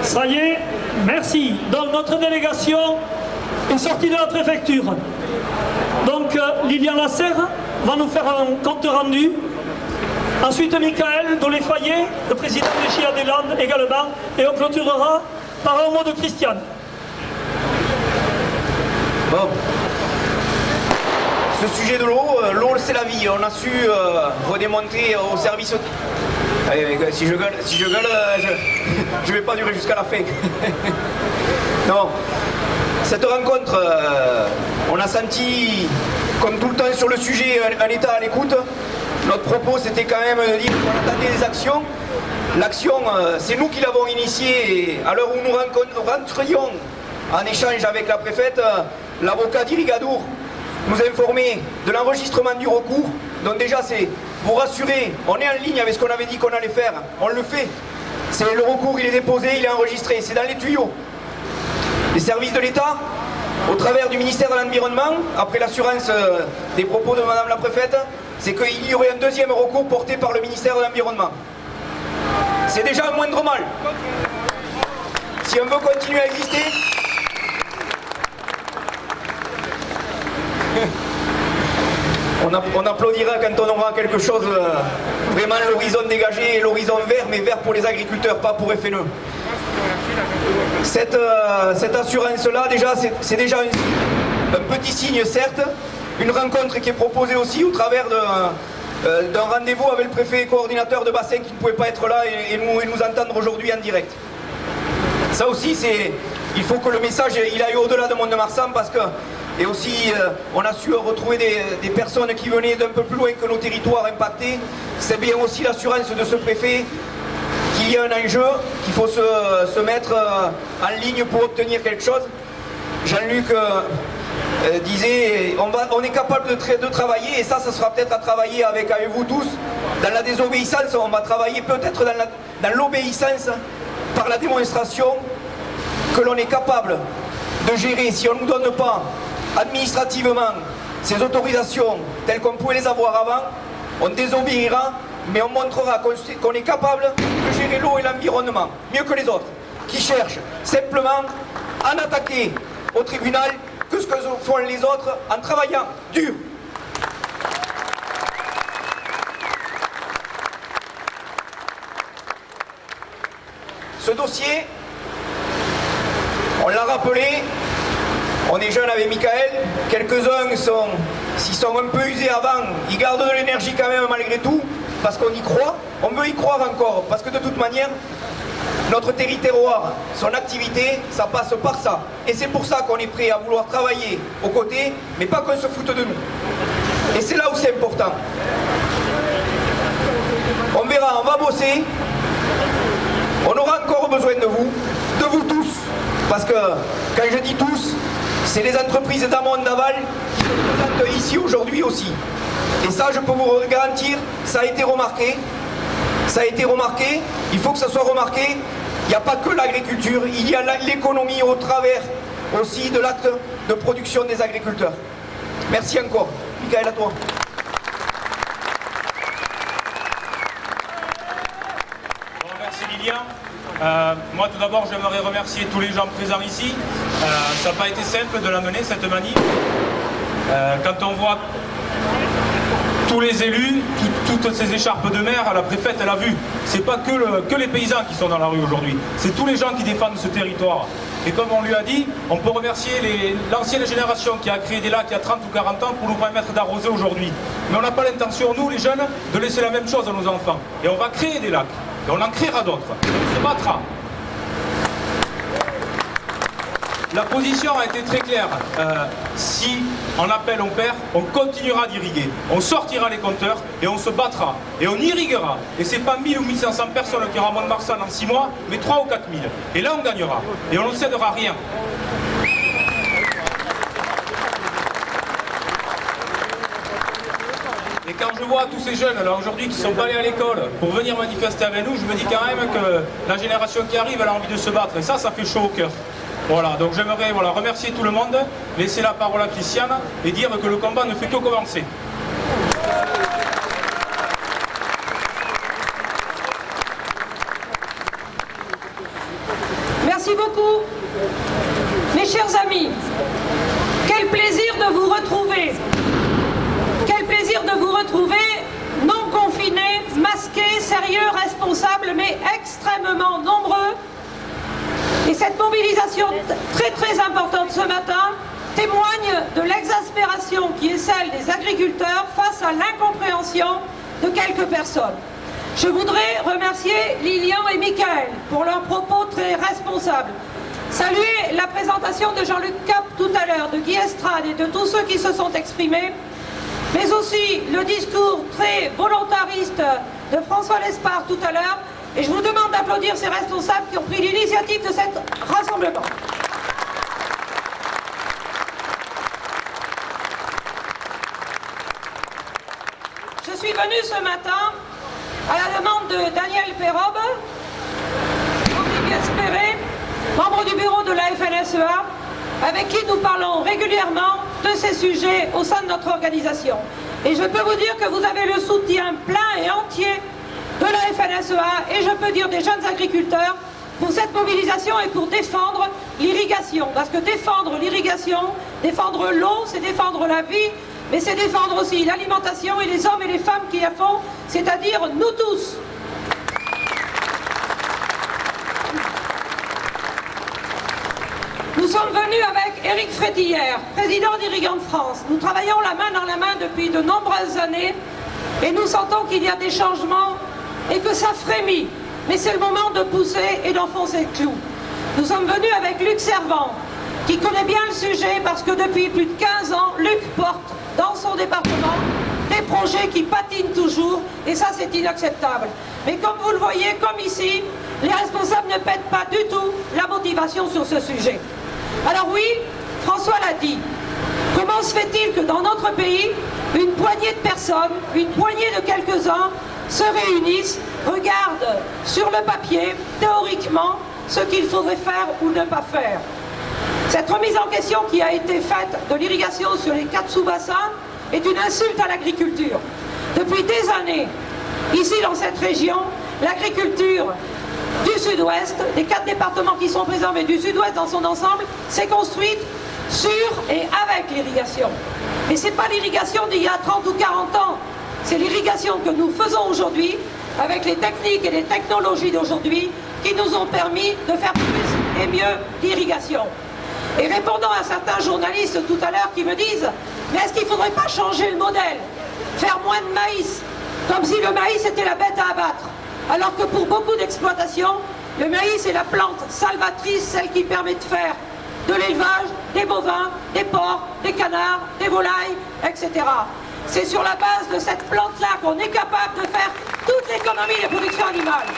Ça y est, merci. Donc notre délégation est sortie de la préfecture. Donc Lilian Lasserre va nous faire un compte rendu. Ensuite Michael Dolé-Fayet, le président des Chia des Landes également. Et on clôturera par un mot de Christiane. Bon. Ce sujet de l'eau, l'eau c'est la vie. On a su redémontrer au service... Allez, si je gueule, je vais pas durer jusqu'à la fin. Non. Cette rencontre, on a senti, comme tout le temps sur le sujet, un état à l'écoute. Notre propos, c'était quand même de dire qu'on attendait des actions. L'action, c'est nous qui l'avons initiée. À l'heure où nous rentrions en échange avec la préfète, l'avocat d'Irigadour nous a informé de l'enregistrement du recours. Donc déjà, c'est vous rassurer, on est en ligne avec ce qu'on avait dit qu'on allait faire. On le fait. C'est le recours, il est déposé, il est enregistré. C'est dans les tuyaux. Les services de l'État, au travers du ministère de l'Environnement, après l'assurance des propos de Madame la Préfète, c'est qu'il y aurait un deuxième recours porté par le ministère de l'Environnement. C'est déjà un moindre mal. Si on veut continuer à exister, on applaudira quand on aura quelque chose, vraiment l'horizon dégagé et l'horizon vert, mais vert pour les agriculteurs, pas pour FNE. Cette assurance-là, déjà, c'est déjà un petit signe, certes, une rencontre qui est proposée aussi au travers d'un rendez-vous avec le préfet et coordinateur de bassin qui ne pouvait pas être là et nous entendre aujourd'hui en direct. Ça aussi, il faut que le message il aille au-delà de Mont-de-Marsan parce que, et aussi, on a su retrouver des personnes qui venaient d'un peu plus loin que nos territoires impactés. C'est bien aussi l'assurance de ce préfet qu'il y a un enjeu, qu'il faut se mettre en ligne pour obtenir quelque chose. Jean-Luc disait, on est capable de travailler, et ça sera peut-être à travailler avec vous tous. Dans la désobéissance, on va travailler peut-être dans l'obéissance par la démonstration que l'on est capable de gérer, si on ne nous donne pas administrativement ces autorisations telles qu'on pouvait les avoir avant, on désobéira, mais on montrera qu'on est capable de gérer l'eau et l'environnement, mieux que les autres, qui cherchent simplement à n'attaquer au tribunal que ce que font les autres en travaillant dur. Ce dossier, on l'a rappelé, on est jeune avec Michael, quelques-uns s'ils sont un peu usés avant, ils gardent de l'énergie quand même malgré tout, parce qu'on y croit, on veut y croire encore, parce que de toute manière, notre territoire, son activité, ça passe par ça. Et c'est pour ça qu'on est prêt à vouloir travailler aux côtés, mais pas qu'on se foute de nous. Et c'est là où c'est important. On verra, on va bosser, on aura encore besoin de vous tous, parce que quand je dis tous, c'est les entreprises d'amont d'aval qui se présentent ici aujourd'hui aussi. Et ça, je peux vous garantir, ça a été remarqué. Ça a été remarqué, il faut que ça soit remarqué. Il n'y a pas que l'agriculture, il y a l'économie au travers aussi de l'acte de production des agriculteurs. Merci encore. Michael, à toi. Bon, merci Lilian. Moi tout d'abord j'aimerais remercier tous les gens présents ici. Ça n'a pas été simple de l'amener cette manif. Quand on voit tous les élus, toutes ces écharpes de mer, la préfète elle a vu. C'est pas que les paysans qui sont dans la rue aujourd'hui, c'est tous les gens qui défendent ce territoire. Et comme on lui a dit, on peut remercier l'ancienne génération qui a créé des lacs il y a 30 ou 40 ans pour nous permettre d'arroser aujourd'hui. Mais on n'a pas l'intention, nous les jeunes, de laisser la même chose à nos enfants. Et on va créer des lacs. Et on en créera d'autres. On se battra. La position a été très claire. Si on appelle, on perd, on continuera d'irriguer. On sortira les compteurs et on se battra. Et on irriguera. Et c'est pas 1000 ou 1500 personnes qui auront Mont-de-Marsan en 6 mois, mais 3 ou 4000. Et là, on gagnera. Et on ne cédera rien. Et quand je vois tous ces jeunes là aujourd'hui qui sont pas allés à l'école pour venir manifester avec nous, je me dis quand même que la génération qui arrive elle a envie de se battre et ça fait chaud au cœur. Voilà, donc j'aimerais remercier tout le monde, laisser la parole à Christiane et dire que le combat ne fait que commencer. Merci beaucoup. Mes chers amis, quel plaisir de vous retrouver. Quel plaisir de vous retrouver, non confinés, masqués, sérieux, responsables, mais extrêmement nombreux. Et cette mobilisation très très importante ce matin témoigne de l'exaspération qui est celle des agriculteurs face à l'incompréhension de quelques personnes. Je voudrais remercier Lilian et Michael pour leurs propos très responsables. Saluer la présentation de Jean-Luc Cap tout à l'heure, de Guy Estrade et de tous ceux qui se sont exprimés, mais aussi le discours très volontariste de François Lespard tout à l'heure. Et je vous demande d'applaudir ces responsables qui ont pris l'initiative de cet rassemblement. Je suis venue ce matin à la demande de Daniel Perrobe, Henri Gaspéret, membre du bureau de la FNSEA, avec qui nous parlons régulièrement de ces sujets au sein de notre organisation. Et je peux vous dire que vous avez le soutien plein et entier de la FNSEA et je peux dire des jeunes agriculteurs pour cette mobilisation et pour défendre l'irrigation. Parce que défendre l'irrigation, défendre l'eau, c'est défendre la vie, mais c'est défendre aussi l'alimentation et les hommes et les femmes qui la font, c'est-à-dire nous tous. Nous sommes venus avec Éric Frétillère, président d'Irrigants de France. Nous travaillons la main dans la main depuis de nombreuses années et nous sentons qu'il y a des changements et que ça frémit. Mais c'est le moment de pousser et d'enfoncer le clou. Nous sommes venus avec Luc Servant, qui connaît bien le sujet parce que depuis plus de 15 ans, Luc porte dans son département des projets qui patinent toujours et ça c'est inacceptable. Mais comme vous le voyez, comme ici, les responsables ne pètent pas du tout la motivation sur ce sujet. Alors oui, François l'a dit, comment se fait-il que dans notre pays, une poignée de personnes, une poignée de quelques-uns se réunissent, regardent sur le papier, théoriquement, ce qu'il faudrait faire ou ne pas faire. Cette remise en question qui a été faite de l'irrigation sur les 4 sous-bassins est une insulte à l'agriculture. Depuis des années, ici dans cette région, l'agriculture du sud-ouest, des 4 départements qui sont présents, mais du sud-ouest dans son ensemble, s'est construite sur et avec l'irrigation. Mais ce n'est pas l'irrigation d'il y a 30 ou 40 ans, c'est l'irrigation que nous faisons aujourd'hui, avec les techniques et les technologies d'aujourd'hui, qui nous ont permis de faire plus et mieux d'irrigation. Et répondant à certains journalistes tout à l'heure qui me disent « Mais est-ce qu'il ne faudrait pas changer le modèle? Faire moins de maïs, comme si le maïs était la bête à abattre. » Alors que pour beaucoup d'exploitations, le maïs est la plante salvatrice, celle qui permet de faire de l'élevage, des bovins, des porcs, des canards, des volailles, etc. C'est sur la base de cette plante-là qu'on est capable de faire toute l'économie des productions animales.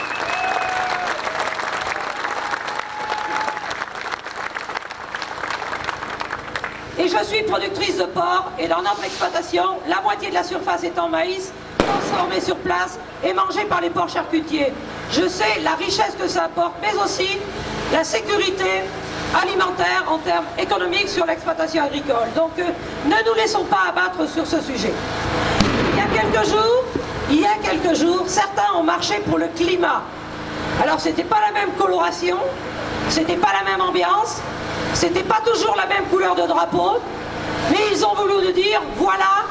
Et je suis productrice de porc et dans notre exploitation, la moitié de la surface est en maïs, transformé sur place et mangé par les porcs charcutiers. Je sais la richesse que ça apporte, mais aussi la sécurité alimentaire en termes économiques sur l'exploitation agricole. Donc ne nous laissons pas abattre sur ce sujet. Il y a quelques jours, certains ont marché pour le climat. Alors c'était pas la même coloration, c'était pas la même ambiance, c'était pas toujours la même couleur de drapeau, mais ils ont voulu nous dire voilà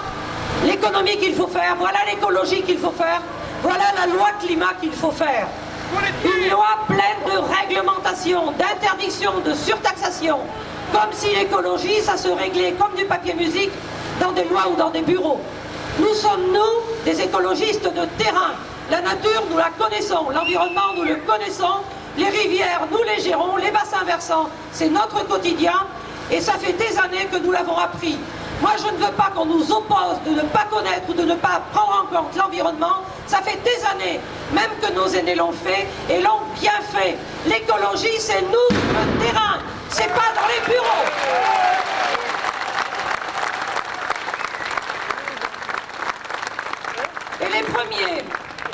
l'économie qu'il faut faire, voilà l'écologie qu'il faut faire, voilà la loi climat qu'il faut faire. Une loi pleine de réglementations, d'interdictions, de surtaxation, comme si l'écologie, ça se réglait comme du papier musique dans des lois ou dans des bureaux. Nous sommes, nous, des écologistes de terrain. La nature, nous la connaissons, l'environnement, nous le connaissons, les rivières, nous les gérons, les bassins versants, c'est notre quotidien et ça fait des années que nous l'avons appris. Moi, je ne veux pas qu'on nous oppose de ne pas connaître ou de ne pas prendre en compte l'environnement. Ça fait des années, même que nos aînés l'ont fait et l'ont bien fait. L'écologie, c'est nous, le terrain, c'est pas dans les bureaux. Et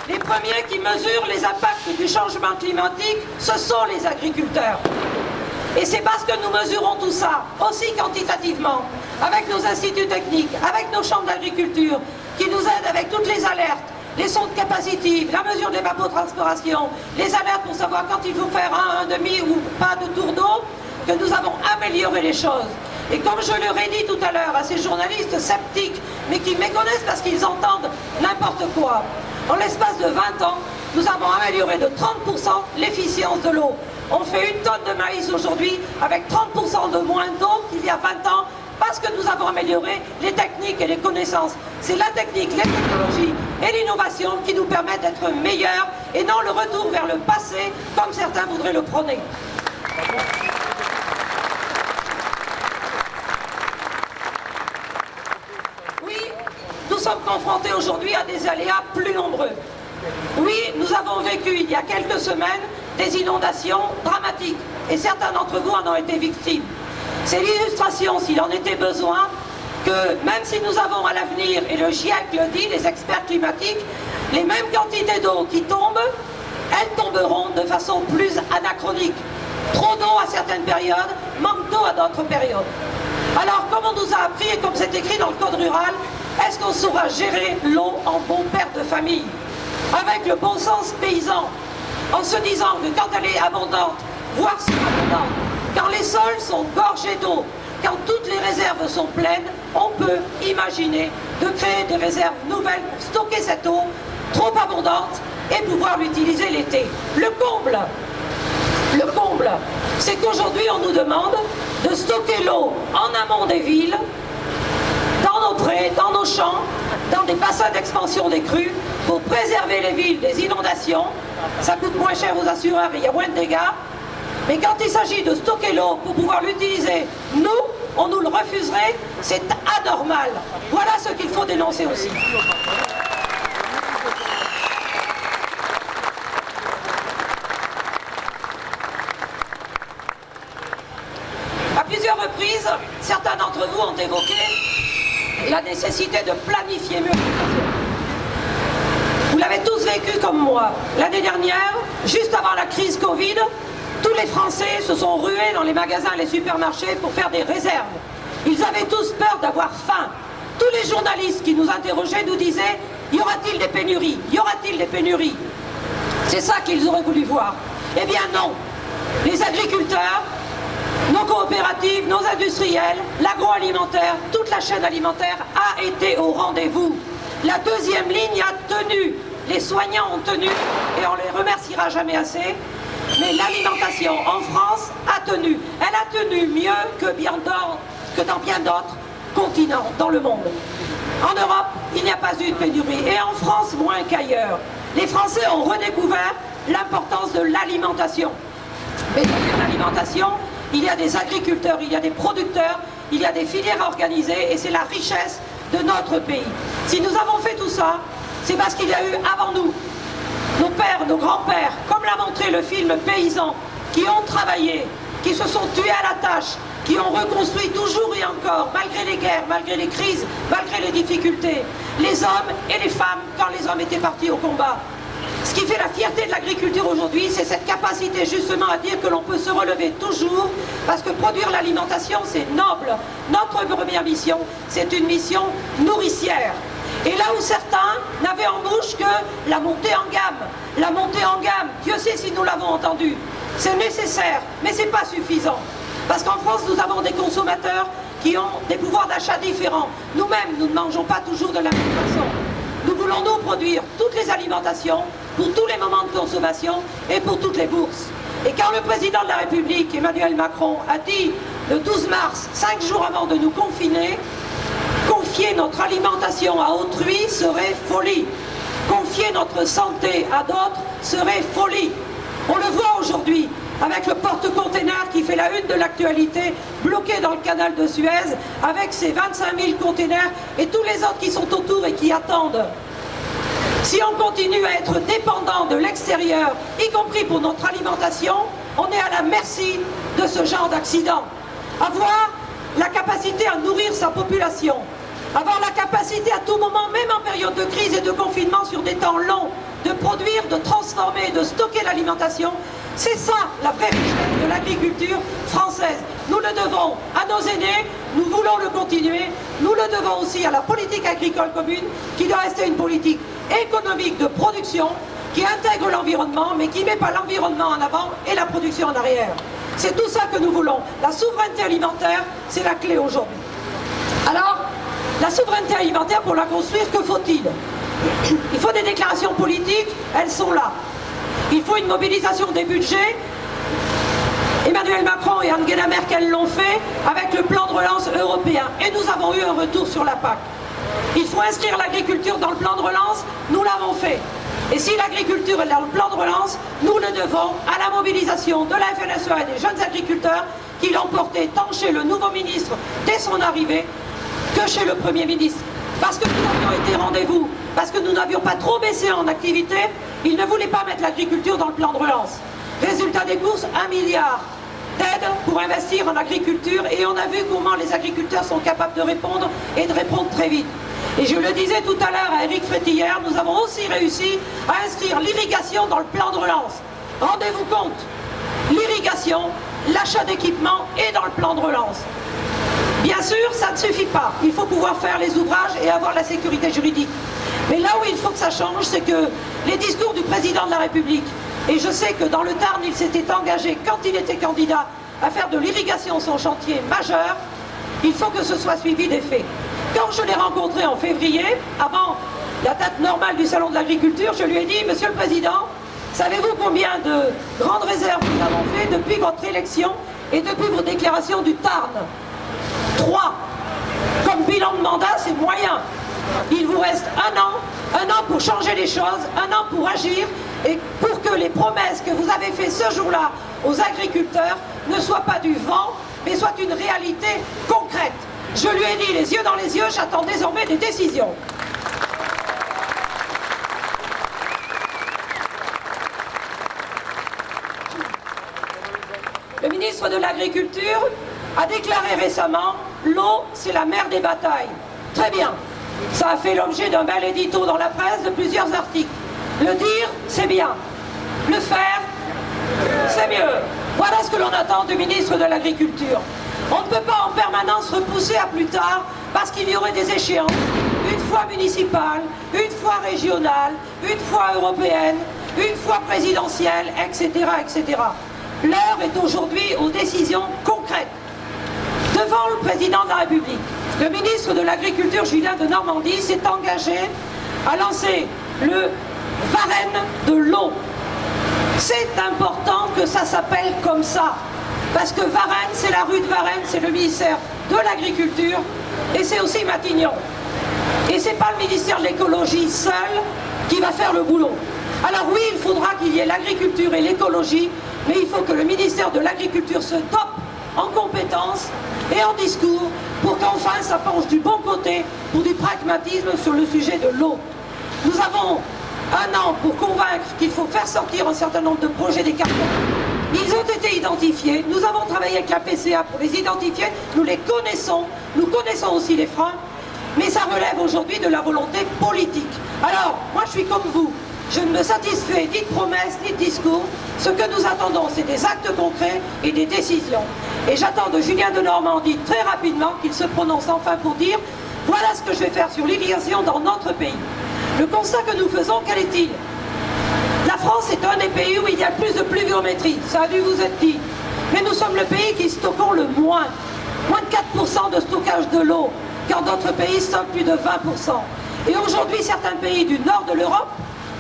les premiers qui mesurent les impacts du changement climatique, ce sont les agriculteurs. Et c'est parce que nous mesurons tout ça, aussi quantitativement, avec nos instituts techniques, avec nos chambres d'agriculture, qui nous aident avec toutes les alertes, les sondes capacitives, la mesure de l'évapotranspiration, les alertes pour savoir quand il faut faire un demi ou pas de tour d'eau, que nous avons amélioré les choses. Et comme je leur ai dit tout à l'heure à ces journalistes sceptiques, mais qui méconnaissent parce qu'ils entendent n'importe quoi, en l'espace de 20 ans, nous avons amélioré de 30% l'efficience de l'eau. On fait 1 tonne de maïs aujourd'hui avec 30% de moins d'eau qu'il y a 20 ans parce que nous avons amélioré les techniques et les connaissances. C'est la technique, les technologies et l'innovation qui nous permettent d'être meilleurs et non le retour vers le passé comme certains voudraient le prôner. Oui, nous sommes confrontés aujourd'hui à des aléas plus nombreux. Oui, nous avons vécu il y a quelques semaines des inondations dramatiques et certains d'entre vous en ont été victimes. C'est l'illustration, s'il en était besoin, que même si nous avons à l'avenir, et le GIEC le dit, les experts climatiques, les mêmes quantités d'eau qui tombent, elles tomberont de façon plus anachronique. Trop d'eau à certaines périodes, manque d'eau à d'autres périodes. Alors, comme on nous a appris, et comme c'est écrit dans le code rural, est-ce qu'on saura gérer l'eau en bon père de famille? Avec le bon sens paysan, en se disant que quand elle est abondante, voire surabondante, quand les sols sont gorgés d'eau, quand toutes les réserves sont pleines, on peut imaginer de créer des réserves nouvelles pour stocker cette eau trop abondante et pouvoir l'utiliser l'été. Le comble, c'est qu'aujourd'hui on nous demande de stocker l'eau en amont des villes, dans nos prés, dans nos champs, dans des bassins d'expansion des crues, pour préserver les villes des inondations. Ça coûte moins cher aux assureurs et il y a moins de dégâts. Mais quand il s'agit de stocker l'eau pour pouvoir l'utiliser, nous, on nous le refuserait, c'est anormal. Voilà ce qu'il faut dénoncer aussi. À plusieurs reprises, certains d'entre vous ont évoqué la nécessité de planifier mieux. Vous l'avez tous vécu comme moi. L'année dernière, juste avant la crise Covid, tous les Français se sont rués dans les magasins et les supermarchés pour faire des réserves. Ils avaient tous peur d'avoir faim. Tous les journalistes qui nous interrogeaient nous disaient « Y aura-t-il des pénuries? Y aura-t-il des pénuries ?» C'est ça qu'ils auraient voulu voir. Eh bien non. Les agriculteurs, nos coopératives, nos industriels, l'agroalimentaire, toute la chaîne alimentaire a été au rendez-vous. La deuxième ligne a tenu. Les soignants ont tenu et on les remerciera jamais assez. Mais l'alimentation en France a tenu. Elle a tenu mieux que dans bien d'autres continents dans le monde. En Europe, il n'y a pas eu de pénurie et en France moins qu'ailleurs. Les Français ont redécouvert l'importance de l'alimentation. Mais dans l'alimentation, il y a des agriculteurs, il y a des producteurs, il y a des filières organisées et c'est la richesse de notre pays. Si nous avons fait tout ça, c'est parce qu'il y a eu avant nous nos pères, nos grands-pères, comme l'a montré le film Paysans, qui ont travaillé, qui se sont tués à la tâche, qui ont reconstruit toujours et encore, malgré les guerres, malgré les crises, malgré les difficultés, les hommes et les femmes quand les hommes étaient partis au combat. Ce qui fait la fierté de l'agriculture aujourd'hui, c'est cette capacité justement à dire que l'on peut se relever toujours, parce que produire l'alimentation, c'est noble. Notre première mission, c'est une mission nourricière. Et là où certains n'avaient en bouche que la montée en gamme. La montée en gamme, Dieu sait si nous l'avons entendu. C'est nécessaire, mais ce n'est pas suffisant. Parce qu'en France, nous avons des consommateurs qui ont des pouvoirs d'achat différents. Nous-mêmes, nous ne mangeons pas toujours de la même façon. Nous voulons nous produire toutes les alimentations pour tous les moments de consommation et pour toutes les bourses. Et quand le président de la République, Emmanuel Macron, a dit le 12 mars, 5 jours avant de nous confiner, confier notre alimentation à autrui serait folie. Confier notre santé à d'autres serait folie. On le voit aujourd'hui avec le porte-container qui fait la une de l'actualité, bloqué dans le canal de Suez, avec ses 25 000 containers et tous les autres qui sont autour et qui attendent. Si on continue à être dépendant de l'extérieur, y compris pour notre alimentation, on est à la merci de ce genre d'accident. Avoir la capacité à nourrir sa population, avoir la capacité à tout moment, même en période de crise et de confinement sur des temps longs, de produire, de transformer, de stocker l'alimentation, c'est ça la vraie richesse de l'agriculture française. Nous le devons à nos aînés, nous voulons le continuer, nous le devons aussi à la politique agricole commune qui doit rester une politique économique de production qui intègre l'environnement, mais qui ne met pas l'environnement en avant et la production en arrière. C'est tout ça que nous voulons. La souveraineté alimentaire, c'est la clé aujourd'hui. Alors, la souveraineté alimentaire, pour la construire, que faut-il? Il faut des déclarations politiques, elles sont là. Il faut une mobilisation des budgets. Emmanuel Macron et Angela Merkel l'ont fait avec le plan de relance européen. Et nous avons eu un retour sur la PAC. Il faut inscrire l'agriculture dans le plan de relance, nous l'avons fait. Et si l'agriculture est dans le plan de relance, nous le devons à la mobilisation de la FNSEA et des jeunes agriculteurs qui l'ont porté tant chez le nouveau ministre dès son arrivée que chez le Premier ministre. Parce que nous avions été rendez-vous, parce que nous n'avions pas trop baissé en activité, ils ne voulaient pas mettre l'agriculture dans le plan de relance. Résultat des courses, 1 milliard d'aides pour investir en agriculture et on a vu comment les agriculteurs sont capables de répondre et de répondre très vite. Et je le disais tout à l'heure à Éric Frétillère, nous avons aussi réussi à inscrire l'irrigation dans le plan de relance. Rendez-vous compte, l'irrigation, l'achat d'équipements est dans le plan de relance. Bien sûr, ça ne suffit pas. Il faut pouvoir faire les ouvrages et avoir la sécurité juridique. Mais là où il faut que ça change, c'est que les discours du président de la République, et je sais que dans le Tarn, il s'était engagé, quand il était candidat, à faire de l'irrigation son chantier majeur, il faut que ce soit suivi des faits. Quand je l'ai rencontré en février, avant la date normale du Salon de l'Agriculture, je lui ai dit, Monsieur le Président, savez-vous combien de grandes réserves nous avons fait depuis votre élection et depuis vos déclarations du Tarn? 3. Comme bilan de mandat, c'est moyen. Il vous reste un an pour changer les choses, un an pour agir et pour que les promesses que vous avez faites ce jour-là aux agriculteurs ne soient pas du vent, mais soient une réalité concrète. Je lui ai dit les yeux dans les yeux, j'attends désormais des décisions. Le ministre de l'Agriculture a déclaré récemment « L'eau, c'est la mère des batailles ». Très bien. Ça a fait l'objet d'un bel édito dans la presse de plusieurs articles. Le dire, c'est bien. Le faire, c'est mieux. Voilà ce que l'on attend du ministre de l'Agriculture. On ne peut pas en permanence repousser à plus tard parce qu'il y aurait des échéances. Une fois municipale, une fois régionale, une fois européenne, une fois présidentielle, etc., etc. L'heure est aujourd'hui aux décisions concrètes. Devant le président de la République, le ministre de l'Agriculture, Julien de Normandie, s'est engagé à lancer le Varenne de l'eau. C'est important que ça s'appelle comme ça, parce que Varennes, c'est la rue de Varennes, c'est le ministère de l'Agriculture, et c'est aussi Matignon. Et c'est pas le ministère de l'Écologie seul qui va faire le boulot. Alors oui, il faudra qu'il y ait l'agriculture et l'écologie, mais il faut que le ministère de l'Agriculture se dope en compétences et en discours pour qu'enfin ça penche du bon côté pour du pragmatisme sur le sujet de l'eau. Nous avons un an pour convaincre qu'il faut faire sortir un certain nombre de projets des cartons. Ils ont été identifiés, nous avons travaillé avec la PCA pour les identifier, nous les connaissons, nous connaissons aussi les freins, mais ça relève aujourd'hui de la volonté politique. Alors, moi je suis comme vous, je ne me satisfais ni de promesses ni de discours. Ce que nous attendons, c'est des actes concrets et des décisions. Et j'attends de Julien de Normandie très rapidement qu'il se prononce enfin pour dire « Voilà ce que je vais faire sur l'irrigation dans notre pays ». Le constat que nous faisons, quel est-il? La France est un des pays où il y a le plus de pluviométrie, ça a dû vous être dit. Mais nous sommes le pays qui stockons le moins. Moins de 4% de stockage de l'eau, quand d'autres pays stockent plus de 20%. Et aujourd'hui, certains pays du nord de l'Europe,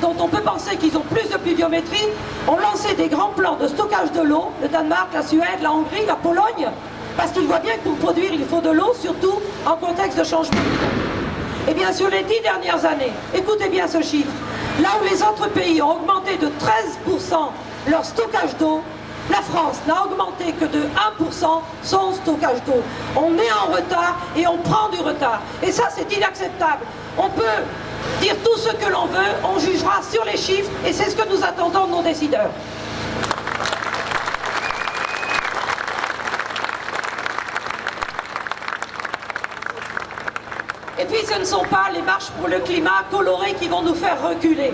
dont on peut penser qu'ils ont plus de pluviométrie, ont lancé des grands plans de stockage de l'eau, le Danemark, la Suède, la Hongrie, la Pologne, parce qu'ils voient bien que pour produire, il faut de l'eau, surtout en contexte de changement climatique. Eh bien, sur les 10 dernières années, écoutez bien ce chiffre, là où les autres pays ont augmenté de 13% leur stockage d'eau, la France n'a augmenté que de 1% son stockage d'eau. On est en retard et on prend du retard. Et ça, c'est inacceptable. On peut dire tout ce que l'on veut, on jugera sur les chiffres et c'est ce que nous attendons de nos décideurs. Et puis ce ne sont pas les marches pour le climat colorées qui vont nous faire reculer.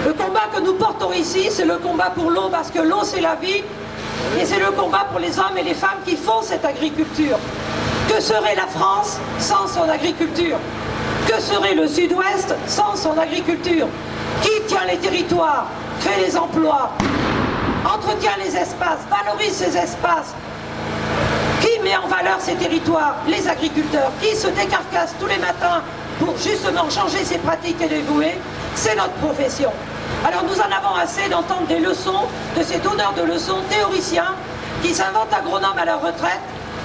Le combat que nous portons ici, c'est le combat pour l'eau, parce que l'eau c'est la vie, et c'est le combat pour les hommes et les femmes qui font cette agriculture. Que serait la France sans son agriculture? Que que serait le Sud-Ouest sans son agriculture? Qui tient les territoires, crée les emplois, entretient les espaces, valorise ces espaces? Qui met en valeur ces territoires? Les agriculteurs. Qui se décarcassent tous les matins pour justement changer ses pratiques et les vouer? C'est notre profession. Alors nous en avons assez d'entendre des leçons de ces donneurs de leçons théoriciens qui s'inventent agronomes à leur retraite,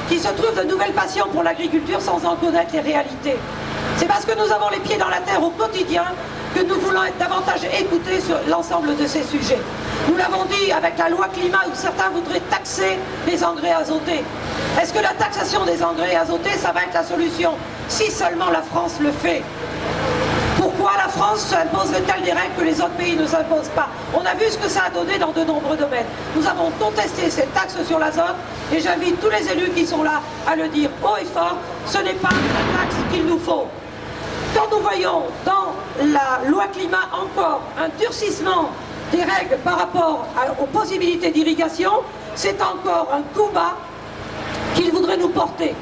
qui se trouvent de nouvelles passions pour l'agriculture sans en connaître les réalités. C'est parce que nous avons les pieds dans la terre au quotidien que nous voulons être davantage écoutés sur l'ensemble de ces sujets. Nous l'avons dit avec la loi climat où certains voudraient taxer les engrais azotés. Est-ce que la taxation des engrais azotés, ça va être la solution? Si seulement la France le fait. Pourquoi la France s'imposerait-elle des règles que les autres pays ne s'imposent pas? On a vu ce que ça a donné dans de nombreux domaines. Nous avons contesté cette taxe sur l'azote et j'invite tous les élus qui sont là à le dire haut et fort, ce n'est pas la taxe qu'il nous faut. Quand nous voyons dans la loi climat encore un durcissement des règles par rapport aux possibilités d'irrigation, c'est encore un coup bas qu'ils voudraient nous porter.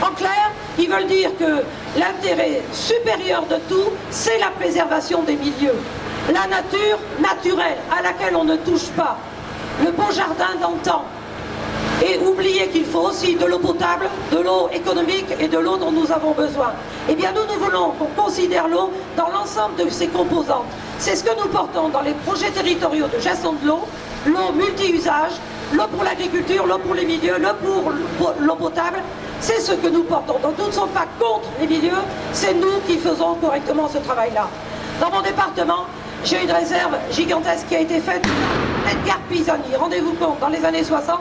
En clair, ils veulent dire que l'intérêt supérieur de tout, c'est la préservation des milieux. La nature naturelle à laquelle on ne touche pas. Le beau jardin d'antan. Et oublier qu'il faut aussi de l'eau potable, de l'eau économique et de l'eau dont nous avons besoin. Eh bien nous voulons qu'on considère l'eau dans l'ensemble de ses composantes. C'est ce que nous portons dans les projets territoriaux de gestion de l'eau multi-usage, l'eau pour l'agriculture, l'eau pour les milieux, l'eau pour l'eau potable. C'est ce que nous portons. Donc nous ne sommes pas contre les milieux, c'est nous qui faisons correctement ce travail-là. Dans mon département, j'ai une réserve gigantesque qui a été faite d'Edgar Pisani. Rendez-vous compte, dans les années 60,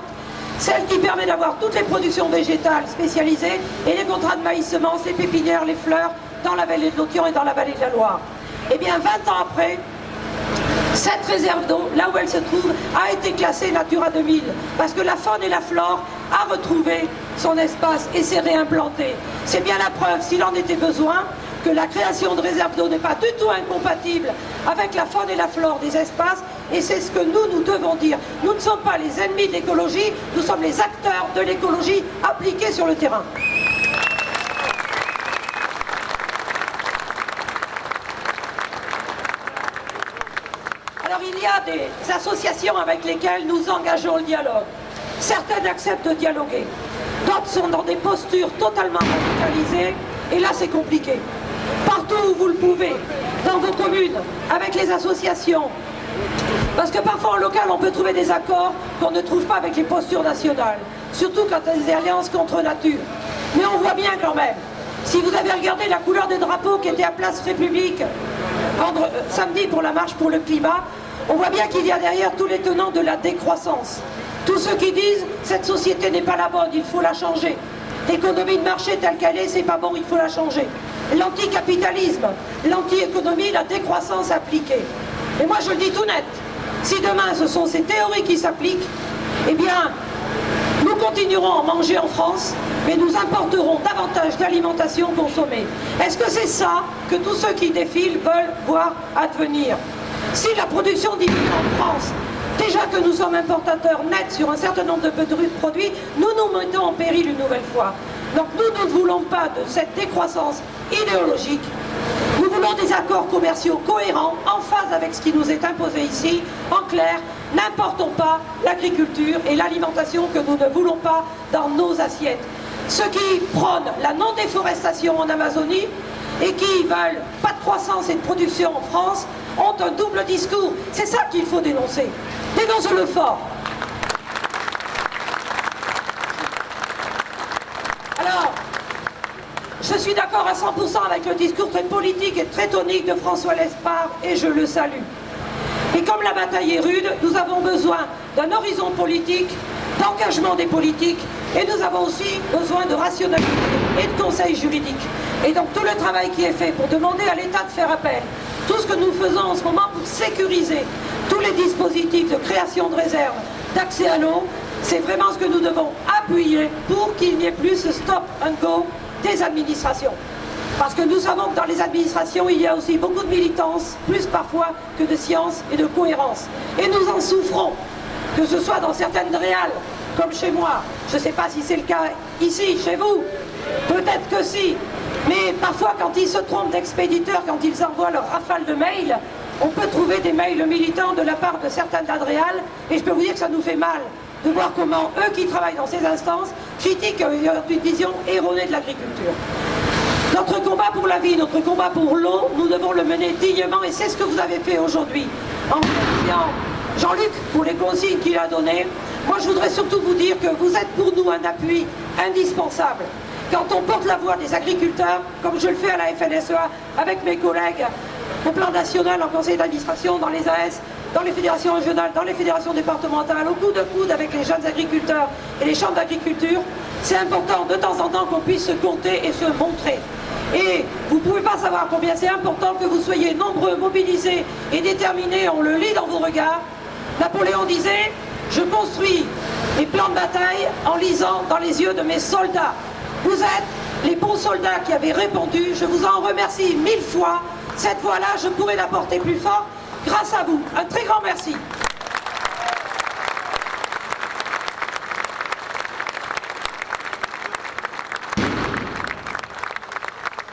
celle qui permet d'avoir toutes les productions végétales spécialisées et les contrats de maïs semences, les pépinières, les fleurs dans la vallée de l'Othion et dans la vallée de la Loire. Eh bien, 20 ans après, cette réserve d'eau, là où elle se trouve, a été classée Natura 2000 parce que la faune et la flore a retrouvé son espace et s'est réimplantée. C'est bien la preuve, s'il en était besoin, que la création de réserves d'eau n'est pas du tout incompatible avec la faune et la flore des espaces, et c'est ce que nous devons dire. Nous ne sommes pas les ennemis de l'écologie, nous sommes les acteurs de l'écologie appliquée sur le terrain. Alors il y a des associations avec lesquelles nous engageons le dialogue. Certaines acceptent de dialoguer, d'autres sont dans des postures totalement radicalisées, et là c'est compliqué. Partout où vous le pouvez, dans vos communes, avec les associations, parce que parfois en local on peut trouver des accords qu'on ne trouve pas avec les postures nationales, surtout quand il y a des alliances contre nature. Mais on voit bien quand même, si vous avez regardé la couleur des drapeaux qui était à Place République samedi pour la marche pour le climat, on voit bien qu'il y a derrière tous les tenants de la décroissance. Tous ceux qui disent cette société n'est pas la bonne, il faut la changer. L'économie de marché telle qu'elle est, c'est pas bon, il faut la changer. L'anticapitalisme, l'anti-économie, la décroissance appliquée. Et moi je le dis tout net, si demain ce sont ces théories qui s'appliquent, eh bien nous continuerons à manger en France, mais nous importerons davantage d'alimentation consommée. Est-ce que c'est ça que tous ceux qui défilent veulent voir advenir? Si la production diminue en France, déjà que nous sommes importateurs nets sur un certain nombre de produits, nous nous mettons en péril une nouvelle fois. Donc nous ne voulons pas de cette décroissance idéologique. Nous voulons des accords commerciaux cohérents, en phase avec ce qui nous est imposé ici. En clair, n'importons pas l'agriculture et l'alimentation que nous ne voulons pas dans nos assiettes. Ceux qui prônent la non-déforestation en Amazonie et qui veulent pas de croissance et de production en France ont un double discours. C'est ça qu'il faut dénoncer. Dénonce-le fort. Alors, je suis d'accord à 100% avec le discours très politique et très tonique de François Lespard et je le salue. Et comme la bataille est rude, nous avons besoin d'un horizon politique, d'engagement des politiques et nous avons aussi besoin de rationalité et de conseils juridiques. Et donc tout le travail qui est fait pour demander à l'État de faire appel, tout ce que nous faisons en ce moment pour sécuriser tous les dispositifs de création de réserves, d'accès à l'eau, c'est vraiment ce que nous devons appuyer pour qu'il n'y ait plus ce stop and go des administrations. Parce que nous savons que dans les administrations, il y a aussi beaucoup de militance, plus parfois que de science et de cohérence. Et nous en souffrons, que ce soit dans certaines réales, comme chez moi. Je ne sais pas si c'est le cas ici, chez vous. Peut-être que si. Mais parfois, quand ils se trompent d'expéditeurs, quand ils envoient leur rafale de mails, on peut trouver des mails militants de la part de certains d'Adréal, et je peux vous dire que ça nous fait mal de voir comment eux qui travaillent dans ces instances critiquent une vision erronée de l'agriculture. Notre combat pour la vie, notre combat pour l'eau, nous devons le mener dignement, et c'est ce que vous avez fait aujourd'hui en remerciant Jean-Luc pour les consignes qu'il a données. Moi, je voudrais surtout vous dire que vous êtes pour nous un appui indispensable. Quand on porte la voix des agriculteurs, comme je le fais à la FNSEA avec mes collègues au plan national, en conseil d'administration, dans les AS, dans les fédérations régionales, dans les fédérations départementales, au coude à coude avec les jeunes agriculteurs et les chambres d'agriculture, c'est important de temps en temps qu'on puisse se compter et se montrer. Et vous ne pouvez pas savoir combien c'est important que vous soyez nombreux, mobilisés et déterminés, on le lit dans vos regards. Napoléon disait, je construis mes plans de bataille en lisant dans les yeux de mes soldats. Vous êtes les bons soldats qui avez répondu, je vous en remercie 1000 fois. Cette fois-là, je pourrai la porter plus fort grâce à vous. Un très grand merci.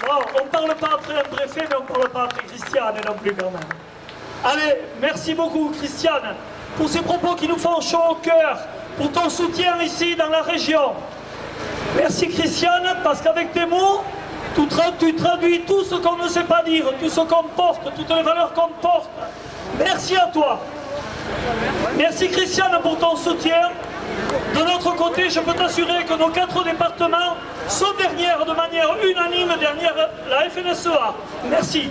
Bon, on ne parle pas après un préfet, mais on ne parle pas après Christiane non plus quand même. Allez, merci beaucoup Christiane pour ces propos qui nous font chaud au cœur, pour ton soutien ici dans la région. Merci Christiane, parce qu'avec tes mots, tu traduis tout ce qu'on ne sait pas dire, tout ce qu'on porte, toutes les valeurs qu'on porte. Merci à toi. Merci Christiane pour ton soutien. De notre côté, je peux t'assurer que nos 4 départements sont derrière de manière unanime, derrière la FNSEA. Merci.